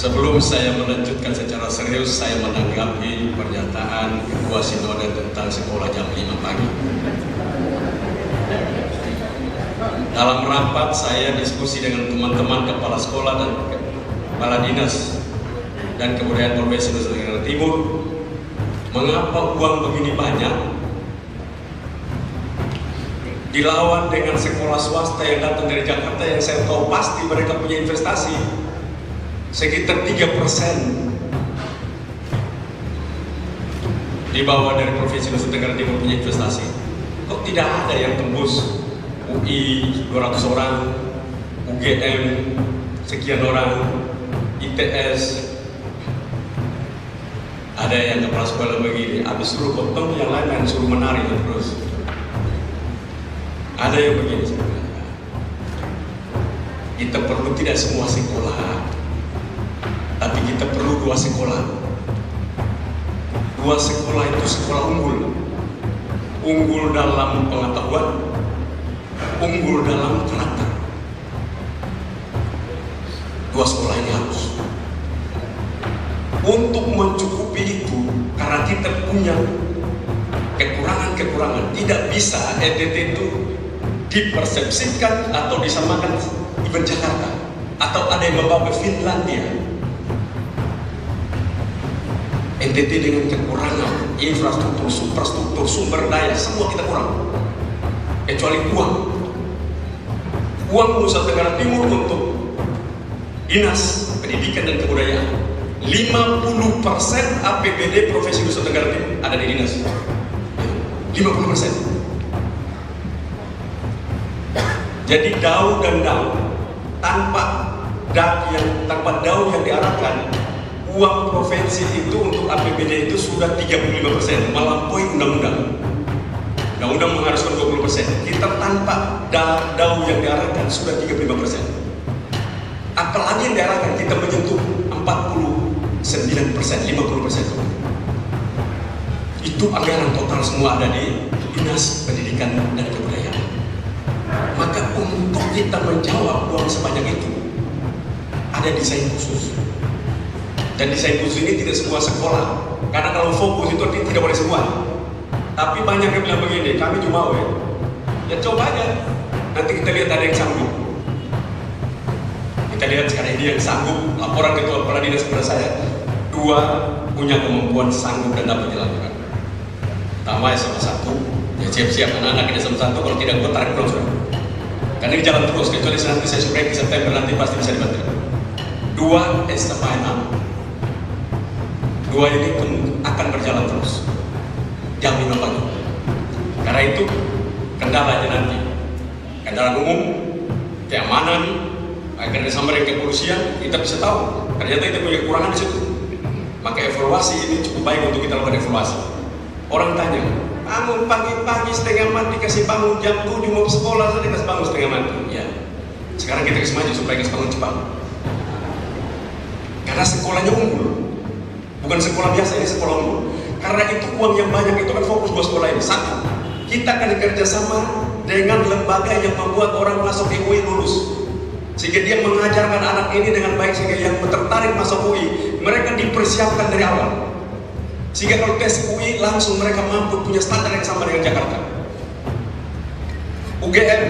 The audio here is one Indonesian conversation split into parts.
Sebelum saya melanjutkan secara serius, saya menanggapi pernyataan Ketua Sinode tentang sekolah jam 5 pagi. Dalam rapat saya diskusi dengan teman-teman kepala sekolah dan kepala dinas dan kebudayaan Provinsi Nusa Tenggara Timur, mengapa uang begini banyak dilawan dengan sekolah swasta yang datang dari Jakarta yang saya tahu pasti mereka punya investasi sekitar 3% di bawah dari Provinsi Nusa Tenggara Timur punya investasi. Kok tidak ada yang tembus UI 200 orang, UGM sekian orang, ITS ada yang kepala sekolah begini, habis suruh potong yang lain suruh menari terus. Ada yang begini. Kita perlu tidak semua sekolah, tapi kita perlu 2 sekolah. 2 sekolah itu sekolah unggul. Unggul dalam pengetahuan, unggul dalam karakter. 2 sekolah ini harus. Untuk mencukupi itu, karena kita punya kekurangan-kekurangan, tidak bisa NTT itu dipersepsikan atau disamakan dengan Jakarta, atau ada yang membawa ke Finlandia. NTT dengan kekurangan infrastruktur, superstruktur, sumber daya, semua kita kurang, kecuali uang Nusa Tenggara Timur untuk Dinas Pendidikan dan Kebudayaan. 50% APBD Provinsi Nusa Tenggara Timur ada di dinas. 50%. Jadi daun dan daun tanpa daun yang diarahkan, uang provinsi itu untuk APBD itu sudah 35%, melampaui undang-undang. Undang-undang mengharuskan 20%. Kita tanpa daun yang diarahkan sudah 35%. Apalagi yang diarahkan kita menyentuh 49%, 50%. Itu anggaran total semua ada di Dinas Pendidikan dan Kebudayaan. Maka untuk kita menjawab uang sebanyak itu, ada desain khusus. Dan desain khusus ini tidak semua sekolah, karena kalau fokus itu tidak boleh semua. Tapi banyak yang bilang begini, kami cuma ya coba aja, nanti kita lihat ada yang sanggup. Kita lihat sekarang ini yang sanggup, laporan ketua kepala dinas kepada saya, 2 punya kemampuan sanggup dan dapat dilakukan. Pertama SMA 1, ya siap-siap anak-anak ini SMA 1, kalau tidak gue tarik pulang sudah. Karena ini jalan terus, kecuali nanti saya sudah di September nanti pasti bisa dibantu. 2 SMA 6, 2 ini akan berjalan terus. Jamin apa? Karena itu kendalanya nanti, kendaraan umum, keamanan, agar disambar ke kepolisian, kita bisa tahu ternyata kita punya kekurangan di situ. Maka evaluasi ini cukup baik untuk kita lakukan evaluasi. Orang tanya, bangun pagi-pagi setengah mati, kasih bangun jam 7 mau sekolah, saya kasih bangun setengah mati. Ya, sekarang kita kasih maju supaya kasih bangun cepat. Karena sekolahnya unggul, bukan sekolah biasa, ini sekolah unggul. Karena itu uang yang banyak itu kan fokus 2 sekolah ini. 1, kita akan kerjasama dengan lembaga yang membuat orang masuk di UI lulus, sehingga dia mengajarkan anak ini dengan baik, sehingga yang tertarik masuk UI mereka dipersiapkan dari awal, sehingga kalau tes UI langsung mereka mampu punya standar yang sama dengan Jakarta. UGM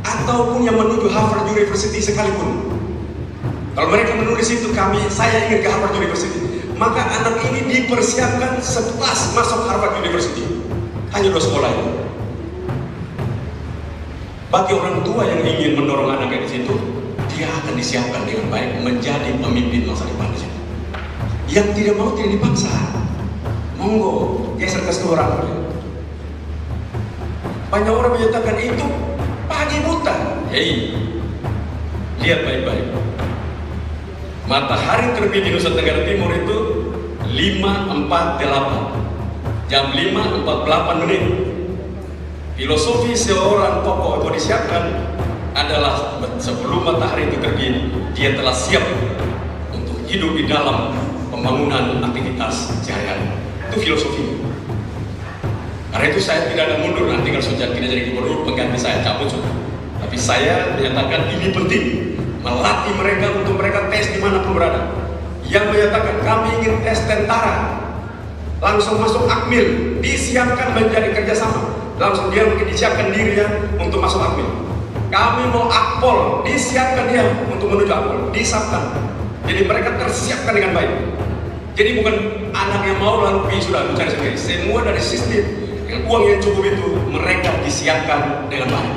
ataupun yang menuju Harvard University sekalipun, kalau mereka menulis itu saya ingin ke Harvard University, maka anak ini dipersiapkan setelah masuk Harvard University. Hanya 2 sekolah itu. Bagi orang tua yang ingin mendorong anaknya di situ, dia akan disiapkan dengan baik menjadi pemimpin masa depan di situ. Yang tidak mau tidak dipaksa. Monggo, geser ke orang. Banyak orang menyatakan itu pagi buta. Hei, lihat baik-baik. Matahari terbit di Nusa Tenggara Timur itu 5.48, jam 5.48 menit. Filosofi seorang tokoh itu disiapkan adalah sebelum matahari itu terbit, dia telah siap untuk hidup di dalam pembangunan aktivitas sehari-hari. Itu filosofi. Karena itu saya tidak ada mundur nanti kalau sudah tidak jadi gubernur, pengganti saya cabut sudah. Tapi saya menyatakan ini penting melatih mereka untuk mereka tes dimanapun berada. Yang menyatakan kami ingin tes tentara, langsung masuk Akmil, disiapkan menjadi kerjasama, langsung dia mungkin disiapkan dirinya untuk masuk Akmil. Kami mau Akpol, disiapkan dia untuk menuju Akpol, disiapkan. Jadi mereka tersiapkan dengan baik. Jadi bukan anak yang mau lalu pergi sudah cari sendiri. Semua dari sistem yang uang yang cukup itu mereka disiapkan dengan baik.